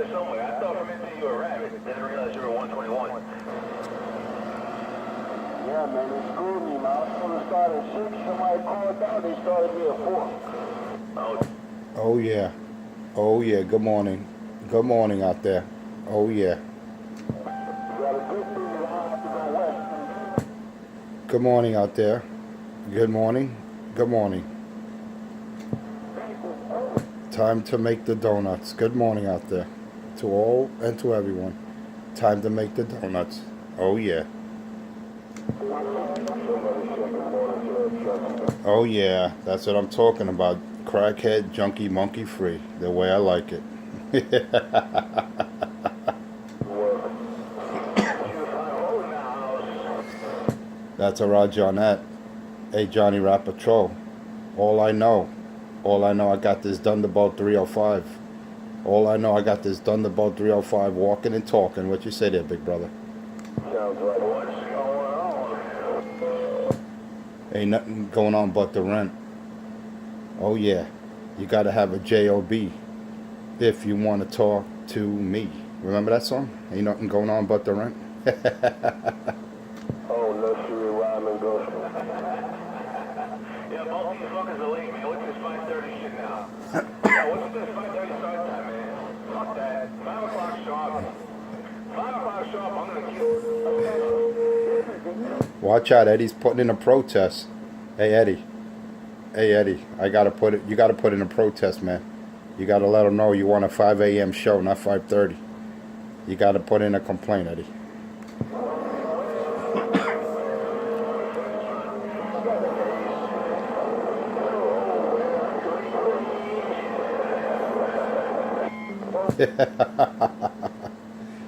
there somewhere. I thought from into you were a rabbit. Didn't realize you were 121. Yeah, man, they screwed me, man. I was supposed to start at 6. Somebody called down. They started me at 4. Oh, yeah. Oh, yeah. Good morning. Good morning out there. Oh, yeah. Good morning out there. Good morning. Good morning. Time to make the donuts. Good morning out there. To all and to everyone. Time to make the donuts. Oh, yeah. Oh, yeah. That's what I'm talking about. Crackhead, junkie, monkey free. The way I like it. That's a Roger on that. Hey, Johnny Rap Patrol. All I know, I got this Thunderbolt 305. All I know, I got this Thunderbolt 305 walking and talking. What you say there, big brother? Sounds like what's going on? Ain't nothing going on but the rent. Oh, yeah. You got to have a J-O-B if you want to talk to me. Remember that song? Ain't nothing going on but the rent. Oh, nursery rhyme and go. Yeah, both these fuckers are late, man. What's this 5:30 shit now? Yeah, what's this 5:30 start time, man? Fuck that. 5 o'clock sharp. 5 o'clock sharp, I'm gonna kill. Watch out, Eddie's putting in a protest. Hey, Eddie. Hey, Eddie. You gotta put in a protest, man. You gotta let them know you want a 5 a.m. show, not 5:30. You gotta put in a complaint, Eddie.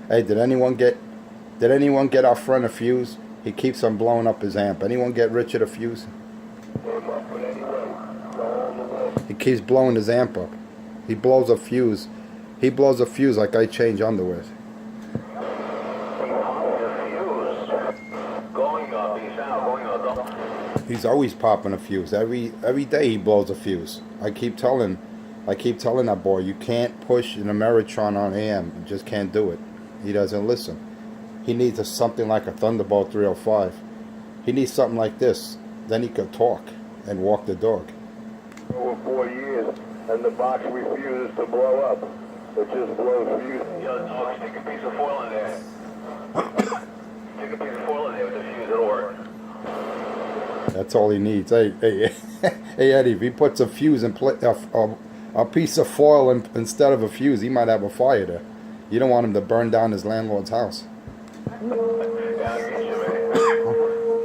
Hey, did anyone get our friend a fuse? He keeps on blowing up his amp. Anyone get Richard a fuse? He keeps blowing his amp up. He blows a fuse. He blows a fuse like I change underwear. He's always popping a fuse. Every day he blows a fuse. I keep telling that boy, you can't push an Ameritron on AM. You just can't do it. He doesn't listen. He needs something like a Thunderbolt 305. He needs something like this. Then he could talk and walk the dog. Over 4 years, and the box refuses to blow up. It just blows fuse. Yo, dog, stick a piece of foil in there. Stick a piece of foil in there with the fuse, it'll work. That's all he needs. Hey, Eddie, if he puts a fuse in a piece of foil instead of a fuse, he might have a fire there. You don't want him to burn down his landlord's house. Yeah, I get you, man.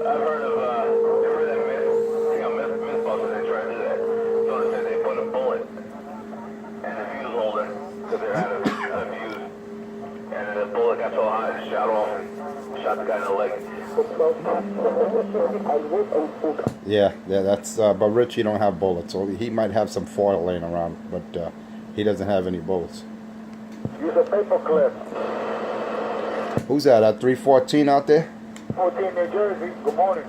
I've heard of that myth. You know, Mythbusters, they try to do that. So they said they put a bullet in the fuse holder because they're out of fuse. And the bullet got so hot it shot off and shot the guy in the leg. Yeah, that's. But Richie don't have bullets, so he might have some foil laying around, but he doesn't have any bullets. Use a paper clip. Who's that? At 314 out there? 14 New Jersey. Good morning.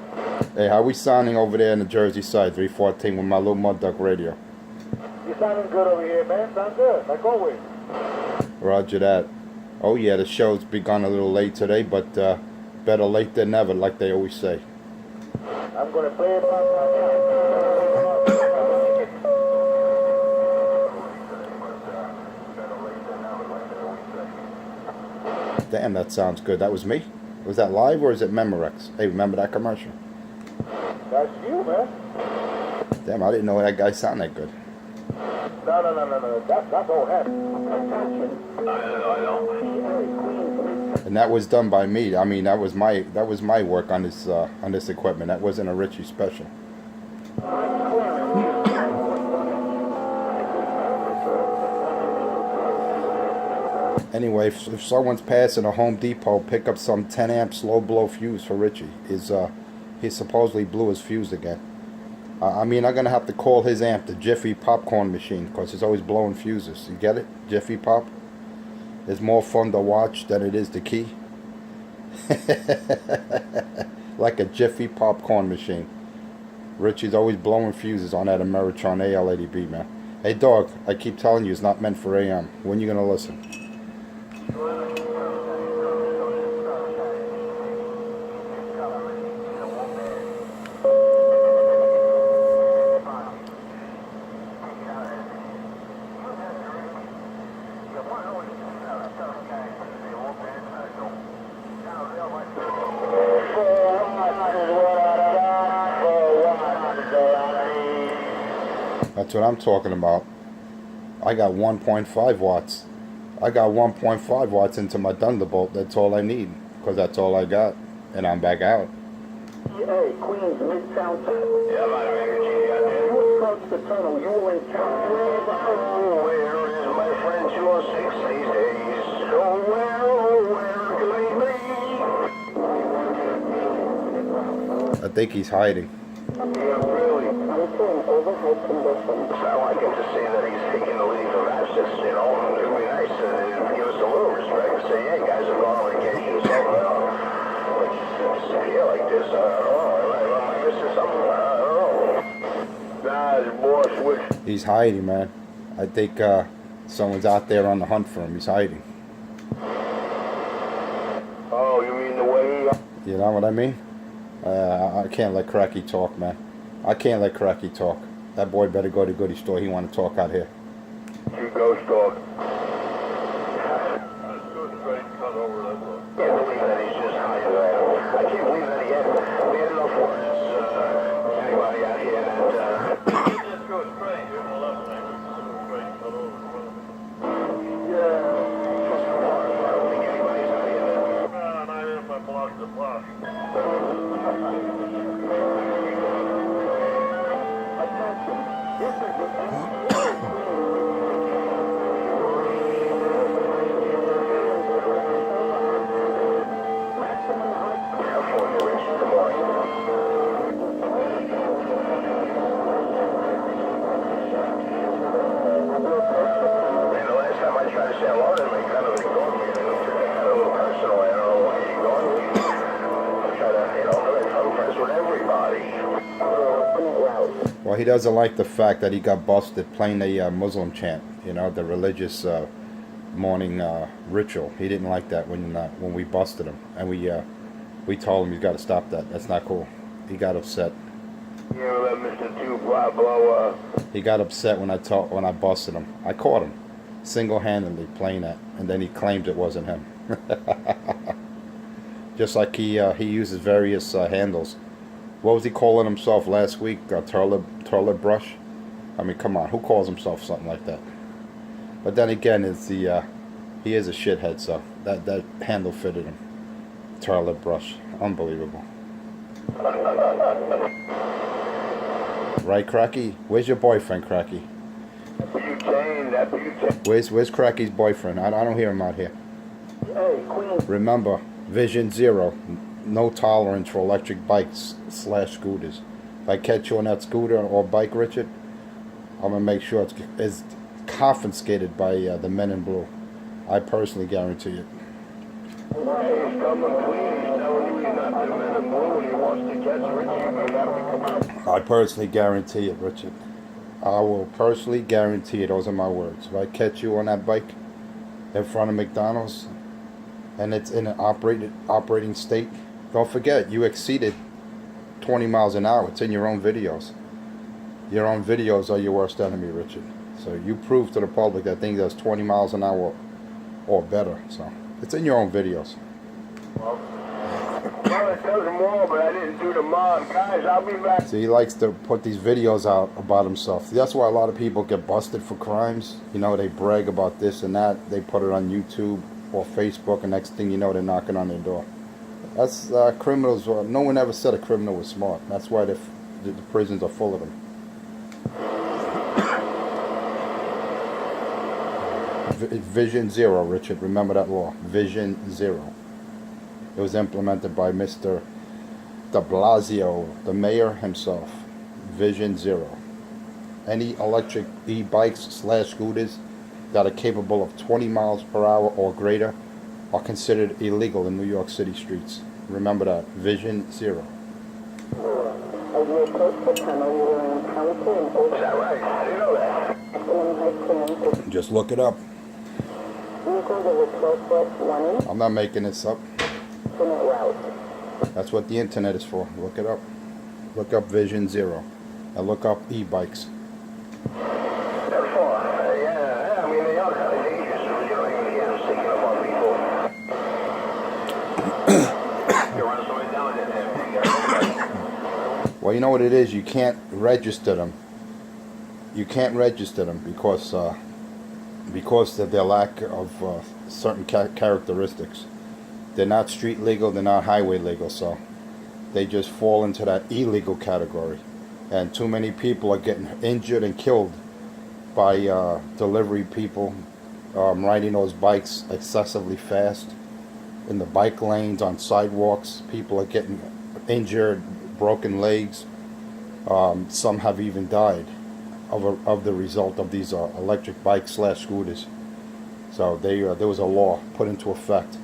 Hey, how we sounding over there in the Jersey side? 314 with my little Mud Duck radio. You sounding good over here, man. Sound good, like always. Roger that. Oh yeah, the show's begun a little late today, but better late than never, like they always say. I'm gonna play it right now. Damn, that sounds good. That was me? Was that live or is it Memorex? Hey, remember that commercial? That's you, man. Damn, I didn't know that guy sounded that good. No. That's all happened. I know. And that was done by me. I mean, that was my work on this equipment. That wasn't a Richie special. Anyway, if someone's passing a Home Depot, pick up some 10 amp slow blow fuse for Richie. He supposedly blew his fuse again. I mean, I'm gonna have to call his amp the Jiffy popcorn machine because he's always blowing fuses. You get it? Jiffy Pop. It's more fun to watch than it is to key. Like a Jiffy popcorn machine. Richie's always blowing fuses on that Ameritron AL80B, man. Hey, dog, I keep telling you it's not meant for AM. When you gonna listen? That's what I'm talking about. I got 1.5 watts. I got 1.5 watts into my Thunderbolt. That's all I need, because that's all I got. And I'm back out. Hey, Queens, Midtown. Yeah, I'm out of energy out there. You approach the tunnel, you will encounter. Oh, where is my friend your 60 days? Oh, where can I be? I think he's hiding. Yeah, really. Overhead conditions. I like him to see that he's taking the lead from absence, you know. It would be nice to give us a little respect and say, hey, guys are going on vacation or something. Let's here like this. I don't know. Am I missing something? I don't know. Nah, it's more switch. He's hiding, man. I think someone's out there on the hunt for him. He's hiding. Oh, you mean the way? You know what I mean? I can't let Cracky talk, man. I can't let Cracky talk. That boy better go to Goody Store. He want to talk out here. You ghost dog. I can't believe that he's just hiding that. I can't believe that he had enough words. Anybody out here that... Yeah. I don't think anybody's out here that... Not if I block the block. California, Rich, good morning. Man, the last time I tried to say hello to him, he kind of ignored me. It took it kind of a little personal. I don't know why he ignored me. I try to, you know, I'm friends with everybody. Well, he doesn't like the fact that he got busted playing a Muslim chant. You know, the religious morning ritual. He didn't like that when we busted him, and we told him he's got to stop that. That's not cool. He got upset. You ever let Mr. Two blow He got upset when I busted him. I caught him single-handedly playing that, and then he claimed it wasn't him. Just like he uses various handles. What was he calling himself last week? Toilet brush? I mean, come on, who calls himself something like that? But then again, it's he is a shithead, so that handle fitted him. Toilet brush, unbelievable. Right, Cracky? Where's your boyfriend, Cracky? Where's Cracky's boyfriend? I don't hear him out here. Hey, Queen. Remember, Vision Zero. No tolerance for electric bikes / scooters. If I catch you on that scooter or bike, Richard, I'm going to make sure it's confiscated by the men in blue. I personally guarantee it. He's coming clean. He's telling you he's not the men in blue and he wants to catch Richie. You gotta come out. I personally guarantee it, Richard. I will personally guarantee it. Those are my words. If I catch you on that bike in front of McDonald's and it's in an operating state, don't forget, you exceeded 20 miles an hour. It's in your own videos. Your own videos are your worst enemy, Richard. So you prove to the public that thing does 20 miles an hour or better. So it's in your own videos. Well, it does them all, but I didn't do them all. Guys, I'll be back. See, he likes to put these videos out about himself. That's why a lot of people get busted for crimes. You know, they brag about this and that. They put it on YouTube or Facebook, and next thing you know, they're knocking on their door. That's criminals. No one ever said a criminal was smart. That's why the prisons are full of them. Vision Zero, Richard. Remember that law. Vision Zero. It was implemented by Mr. de Blasio, the mayor himself. Vision Zero. Any electric e-bikes / scooters that are capable of 20 miles per hour or greater are considered illegal in New York City streets. Remember that. Vision Zero. Is that right? How do you know that? Just look it up. vehicle that was 12 foot 1 inch I'm not making this up. alternate route. That's what the internet is for. Look it up. Look up Vision Zero. And look up e-bikes. Therefore, yeah, I mean, they are kind of dangerous. You don't even get them sneaking up on people. You run somebody down there. Well, you know what it is? You can't register them. You can't register them because of their lack of certain characteristics. They're not street legal, they're not highway legal, so they just fall into that illegal category. And too many people are getting injured and killed by delivery people riding those bikes excessively fast in the bike lanes, on sidewalks. People are getting injured, broken legs. Some have even died of the result of these electric bikes / scooters. So there was a law put into effect,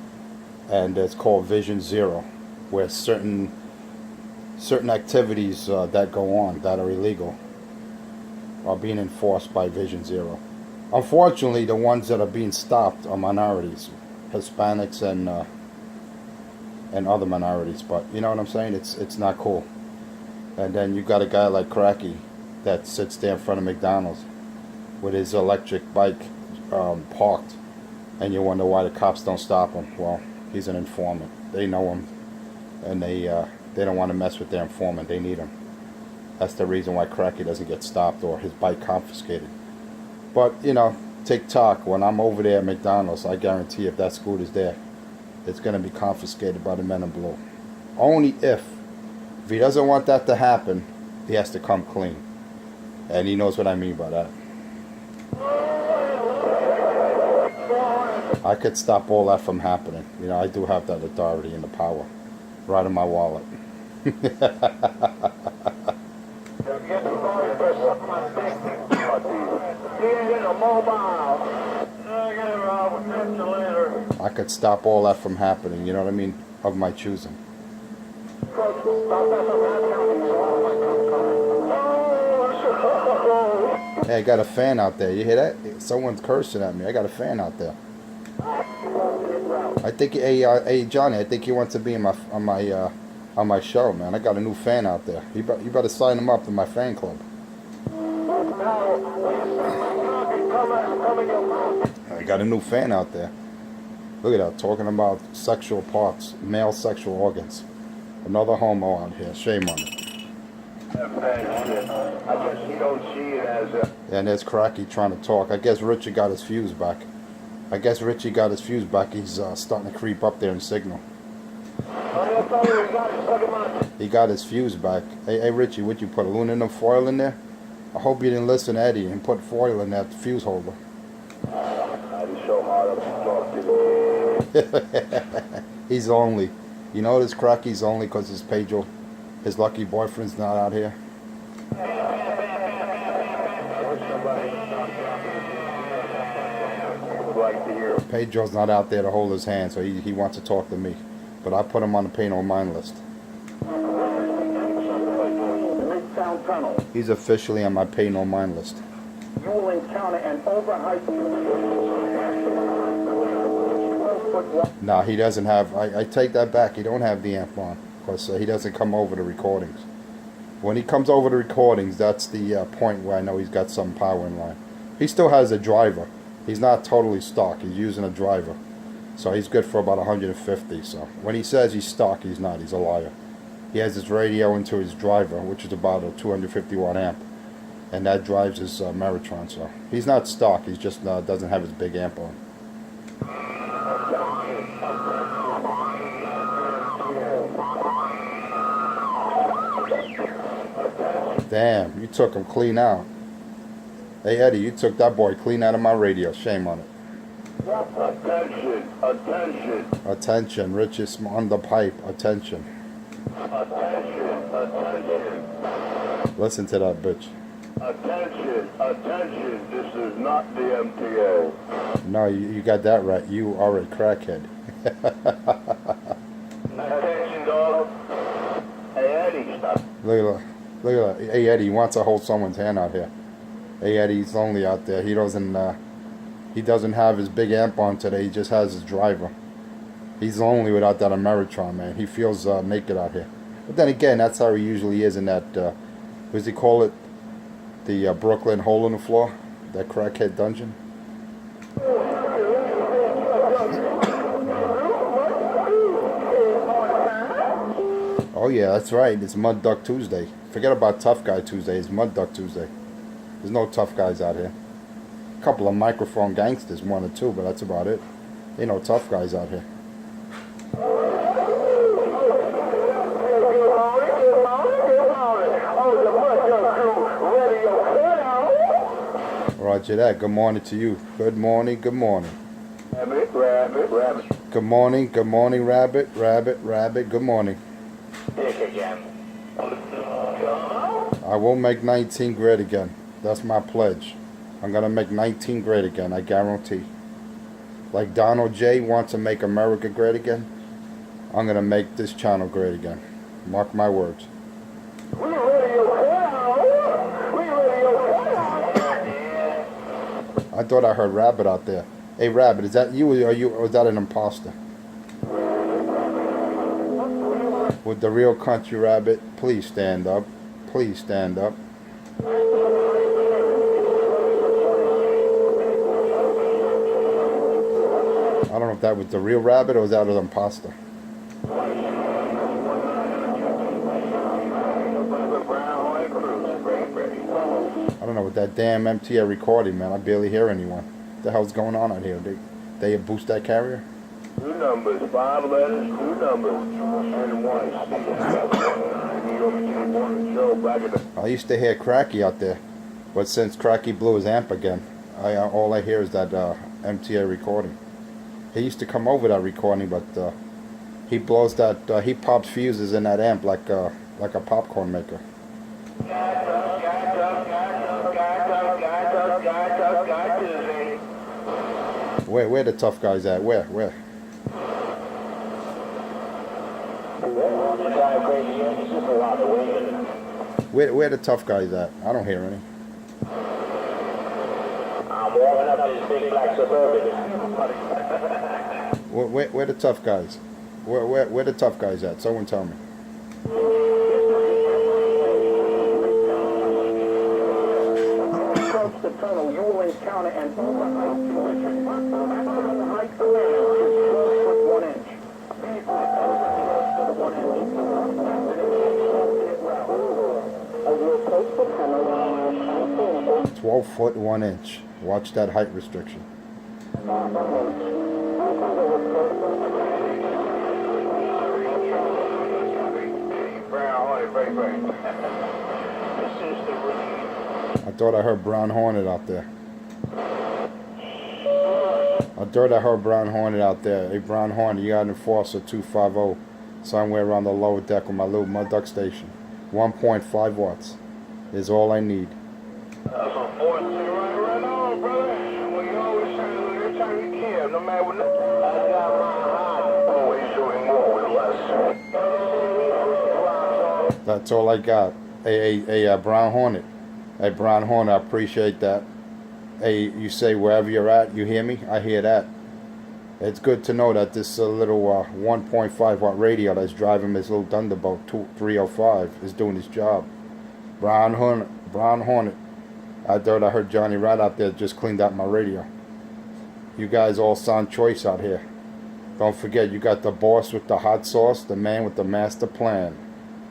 and it's called Vision Zero, where certain activities that go on that are illegal are being enforced by Vision Zero. Unfortunately, the ones that are being stopped are minorities, Hispanics and other minorities. But you know what I'm saying? It's not cool. And then you got a guy like Cracky that sits there in front of McDonald's with his electric bike parked, and you wonder why the cops don't stop him. Well, he's an informant. They know him, and they don't want to mess with their informant. They need him. That's the reason why Cracky doesn't get stopped or his bike confiscated. But you know, TikTok. When I'm over there at McDonald's, I guarantee if that scooter's there, it's going to be confiscated by the men in blue. Only if he doesn't want that to happen, he has to come clean. And he knows what I mean by that. I could stop all that from happening. You know, I do have that authority and the power right in my wallet. I could stop all that from happening, you know what I mean, of my choosing. Hey, I got a fan out there. You hear that? Someone's cursing at me. I got a fan out there. I think, hey Johnny, I think he wants to be in on my show, man. I got a new fan out there. You better sign him up to my fan club. I got a new fan out there. Look at that, talking about sexual parts, male sexual organs. Another homo out here. Shame on it. I guess you don't see it as a... And there's Cracky trying to talk. I guess Richie got his fuse back. He's starting to creep up there and signal. He got his fuse back. Hey Richie, would you put aluminum foil in there? I hope you didn't listen to Eddie and put foil in that fuse holder. I'm so hard up to talk to. He's lonely. You know this Cracky's only because his Pedro, his lucky boyfriend's not out here. Pedro's not out there to hold his hand, so he wants to talk to me. But I put him on the pay no mind list. He's officially on my pay no mind list. You will encounter an overhyped... Nah, he doesn't have... I take that back. He don't have the amp on. Because he doesn't come over the recordings. When he comes over the recordings, that's the point where I know he's got some power in line. He still has a driver. He's not totally stock. He's using a driver. So he's good for about 150. So when he says he's stock, he's not. He's a liar. He has his radio into his driver, which is about a 250 watt amp. And that drives his Meritron. So he's not stock. He just doesn't have his big amp on. Damn, you took him clean out. Hey Eddie, you took that boy clean out of my radio. Shame on it. Attention, attention. Attention, Rich is on the pipe. Attention. Attention, attention. Listen to that bitch. Attention, attention. This is not the MTA. No, you got that right. You are a crackhead. Attention, dog. Hey, Eddie, stop. Look at that. Hey Eddie, he wants to hold someone's hand out here. Hey Eddie, he's lonely out there. He He doesn't have his big amp on today. He just has his driver. He's lonely without that Ameritron, man. He feels naked out here. But then again, that's how he usually is in that, what does he call it? The Brooklyn hole in the floor? That crackhead dungeon? Oh yeah, that's right. It's Mud Duck Tuesday. Forget about Tough Guy Tuesday. It's Mud Duck Tuesday. There's no tough guys out here. A couple of microphone gangsters, one or two, but that's about it. Ain't no tough guys out here. Roger that. Good morning to you. Good morning, good morning. Rabbit, rabbit, rabbit. Good morning, rabbit, rabbit, rabbit. Good morning. Dick again. I will make 19 great again. That's my pledge. I'm going to make 19 great again, I guarantee. Like Donald J. wants to make America great again, I'm going to make this channel great again. Mark my words. We radio clown. We radio clown. I thought I heard Rabbit out there. Hey, Rabbit, is that you or is that an imposter? With the real country Rabbit, please stand up. Please stand up. I don't know if that was the real Rabbit or was that an imposter. I don't know with that damn MTA recording, man. I barely hear anyone. What the hell's going on out here? They boost that carrier? 2 numbers, 5 letters, 2 numbers, and 1. I used to hear Cracky out there, but since Cracky blew his amp again, all I hear is that MTA recording. He used to come over that recording, but he blows that. He pops fuses in that amp like a popcorn maker. Where the tough guys at? Where? Where the tough guys at? I don't hear any. I'm warming up this big black Suburban. Where the tough guys? Where the tough guys at? Someone tell me. Across the tunnel, you will encounter an overnight collision. Height of 1 inch. 12 foot 1 inch. Watch that height restriction. I thought I heard Brown Hornet out there. Hey, Brown Hornet, you got an Enforcer 250 somewhere around the lower deck with my little Mud Duck station. 1.5 watts is all I need. That's a force right on, brother. Well, you always try to do every time you can, no matter what. I got my heart. Always doing more with less. That's all I got. Hey, Brown Hornet. Hey, Brown Hornet, I appreciate that. Hey, you say wherever you're at, you hear me? I hear that. It's good to know that this little 1.5 watt radio that's driving this little Thunderbolt 305 is doing its job. Brown Hornet. I thought I heard Johnny Rat out there just cleaned out my radio. You guys all sound choice out here. Don't forget, you got the boss with the hot sauce, the man with the master plan.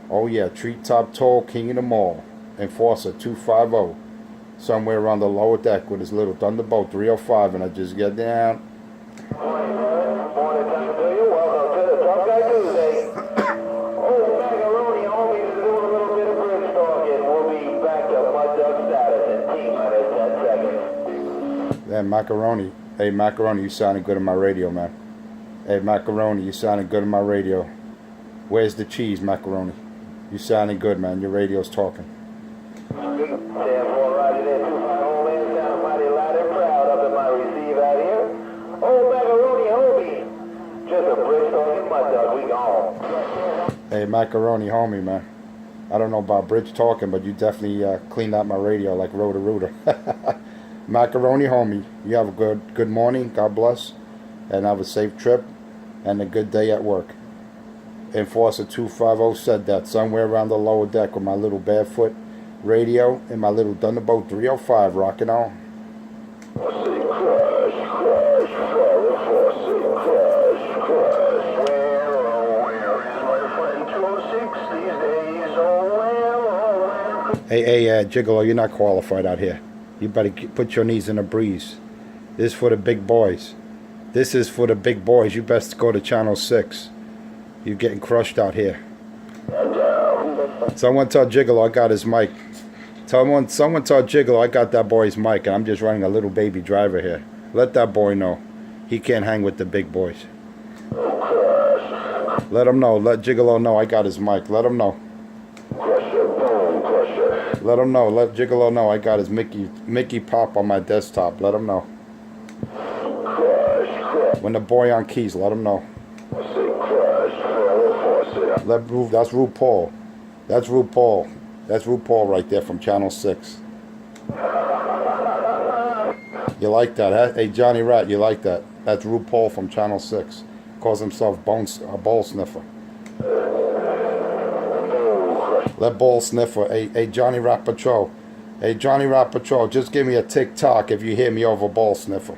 Oh yeah, treetop tall, king of them all. Enforcer 250. Somewhere around the lower deck with his little Thunderbolt 305, and I just get down. Morning time to you. Welcome to the Tough Guy Tuesday. Old Macaroni homie is doing a little bit of bridge talking. We'll be back to Mud Duck status in T-minus 10 seconds. Yeah, Macaroni. Hey, Macaroni, you sounding good on my radio, man. Hey, Macaroni, you sounding good on my radio. Where's the cheese, Macaroni? You sounding good, man. Your radio's talking. 10-4 Roger there. 250 lands down mighty loud and proud up in my receive out here. Old Macaroni homie. Just a bridge talking Mud Duck. We gone. Hey, Macaroni, homie, man. I don't know about bridge talking, but you definitely cleaned out my radio like Rotor Rooter. Macaroni homie, you have a good morning. God bless. And have a safe trip and a good day at work. Enforcer 250 said that somewhere around the lower deck with my little barefoot radio and my little Thunderbolt 305 rocking on. Hey, Gigolo, you're not qualified out here. You better put your knees in a breeze. This is for the big boys. This is for the big boys. You best go to Channel 6. You're getting crushed out here. Someone tell Gigolo I got his mic. Someone tell Gigolo I got that boy's mic, and I'm just running a little baby driver here. Let that boy know. He can't hang with the big boys. Let him know. Let Gigolo know I got his mic. Let him know. Let him know. Let Gigolo know I got his Mickey Pop on my desktop. Let him know. When the boy on keys, let him know. That's RuPaul. That's RuPaul. That's RuPaul right there from Channel 6. You like that, huh? Hey, Johnny Rat, you like that? That's RuPaul from Channel 6. Calls himself a bowl sniffer. Let bowl sniffer. Hey, Johnny Rat Patrol. Hey, Johnny Rat Patrol, just give me a tick-tock if you hear me over bowl sniffer.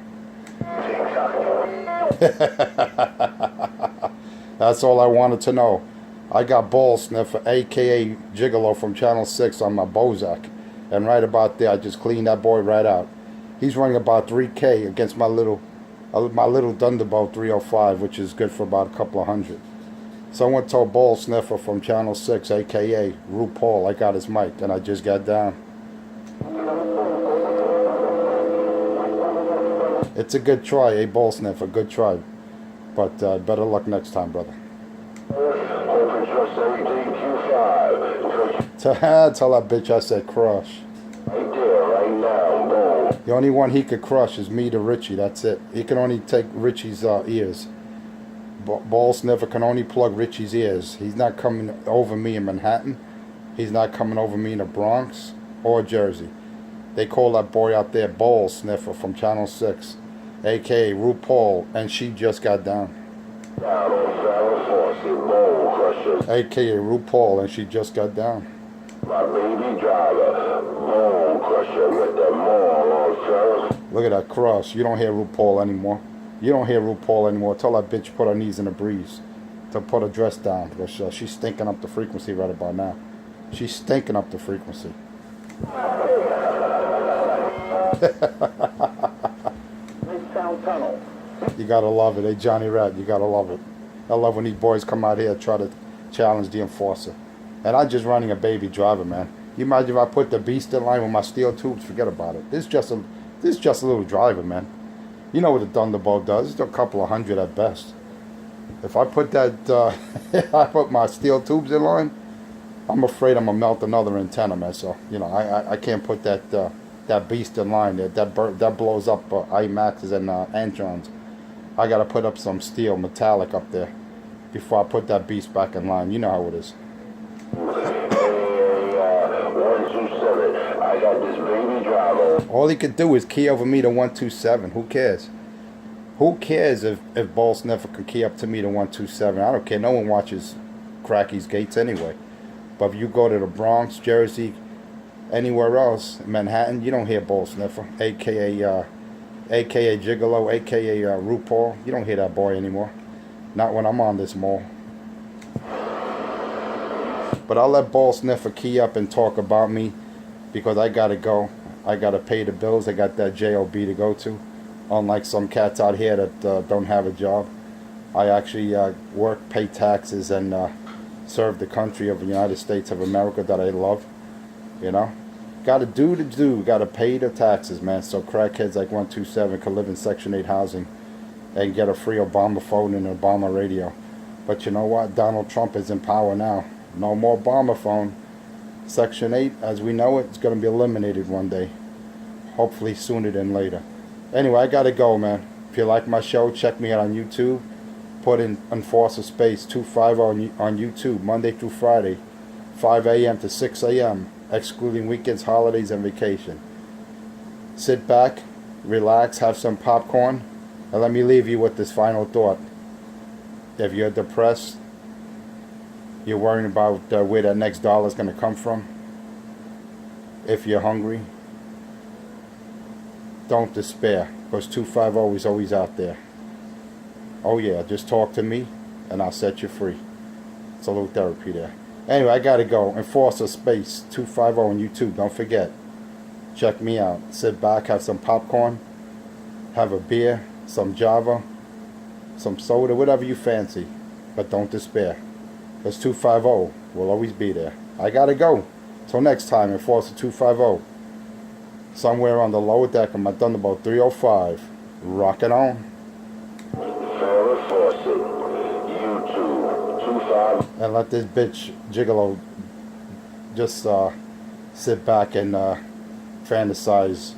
That's all I wanted to know. I got ball sniffer, aka Gigolo from Channel 6 on my bozak, and right about there I just cleaned that boy right out. He's running about 3K against my little Thunderbolt 305, which is good for about a couple of hundred. Someone told ball sniffer from Channel 6, aka RuPaul, I got his mic, and I just got down. It's a good try, ball sniffer, good try. But better luck next time, brother. Tell that bitch I said crush. The only one he could crush is me to Richie, that's it. He can only take Richie's ears. Ball sniffer can only plug Richie's ears. He's not coming over me in Manhattan. He's not coming over me in the Bronx or Jersey. They call that boy out there ball sniffer from Channel 6, aka RuPaul, and she just got down. AKA RuPaul, and she just got down. My baby driver, bone crusher with the mall. Look at that cross. You don't hear RuPaul anymore. You don't hear RuPaul anymore. Tell that bitch put her knees in the breeze. To put her dress down. Because she's stinking up the frequency right about now. She's stinking up the frequency. Midtown Tunnel. You gotta love it. Hey, Johnny Rat, you gotta love it. I love when these boys come out here and try to challenge the enforcer. And I'm just running a baby driver, man. You imagine if I put the beast in line with my steel tubes, forget about it. This is just a little driver, man. You know what a Thunderbolt does. It's a couple of hundred at best. If I put that, I put my steel tubes in line, I'm afraid I'm gonna melt another antenna, man. So, you know, I can't put that beast in line. That blows up IMAXs and Antrons. I gotta put up some steel metallic up there before I put that beast back in line. You know how it is. 127. I got this baby driver. All he could do is key over me to 127. Who cares? Who cares if Ball Sniffer can key up to me to 127? I don't care. No one watches Cracky's Gates anyway. But if you go to the Bronx, Jersey, anywhere else, Manhattan, you don't hear Ball Sniffer, aka Gigolo, aka RuPaul. You don't hear that boy anymore. Not when I'm on this mall. But I'll let Ball Sniffer key up and talk about me because I gotta go. I gotta pay the bills. I got that JOB to go to. Unlike some cats out here that don't have a job. I actually work, pay taxes, and serve the country of the United States of America that I love. You know? Gotta do the do. Gotta pay the taxes, man. So crackheads like 127 can live in Section 8 housing and get a free Obama phone and an Obama radio. But you know what? Donald Trump is in power now. No more Obama phone. Section 8, as we know it, is going to be eliminated one day. Hopefully sooner than later. Anyway, I got to go, man. If you like my show, check me out on YouTube. Put in Enforcer Space 250 on YouTube, Monday through Friday, 5 a.m. to 6 a.m., excluding weekends, holidays, and vacation. sit back, relax, have some popcorn, and let me leave you with this final thought. If you're depressed, you're worrying about where that next dollar is going to come from. If you're hungry, don't despair, because 250 is always out there. Oh yeah, just talk to me and I'll set you free. It's a little therapy there. Anyway, I gotta go. Enforcer Space 250 on YouTube. Don't forget. Check me out. Sit back, have some popcorn, have a beer, some Java, some soda, whatever you fancy. But don't despair, because 250 will always be there. I gotta go. Till next time, Enforcer 250. Somewhere on the lower deck of my Thunderbolt 305. Rock it on. Farrah Fawcett, YouTube, 25. And let this bitch Gigolo just sit back and fantasize.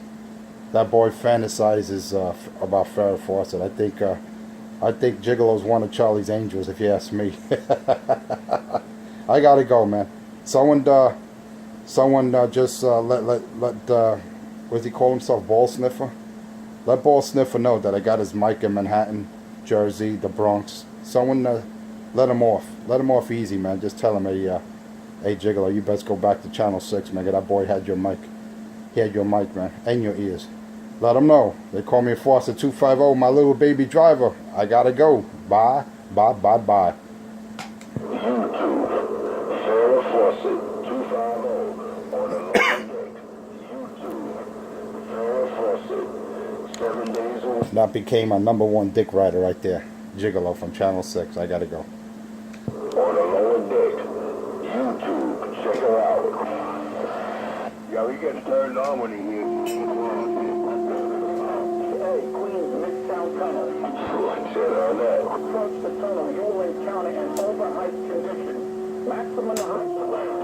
That boy fantasizes about Farrah Fawcett. I think Gigolo's one of Charlie's angels, if you ask me. I gotta go, man. Someone just let what does he call himself, Ball Sniffer? Let Ball Sniffer know that I got his mic in Manhattan, Jersey, the Bronx. Someone let him off. Let him off easy, man. Just tell him, hey Gigolo, you best go back to Channel 6, man. That boy had your mic. He had your mic, man, and your ears. Let him know. They call me Enforcer 250, my little baby driver. I gotta go. Bye, bye, bye, bye. YouTube, Farrah Fawcett, 250 on the lower deck. YouTube, Farrah Fawcett, 7 days a week. That became my #1 dick rider right there. Gigolo from Channel 6. I gotta go. On the lower deck, YouTube, check her out. Yeah, we get turned on when he hears. Hey, Queens, Midtown Tunnel. Check on that. Across the tunnel, you will encounter an overhyped condition. Maximum height.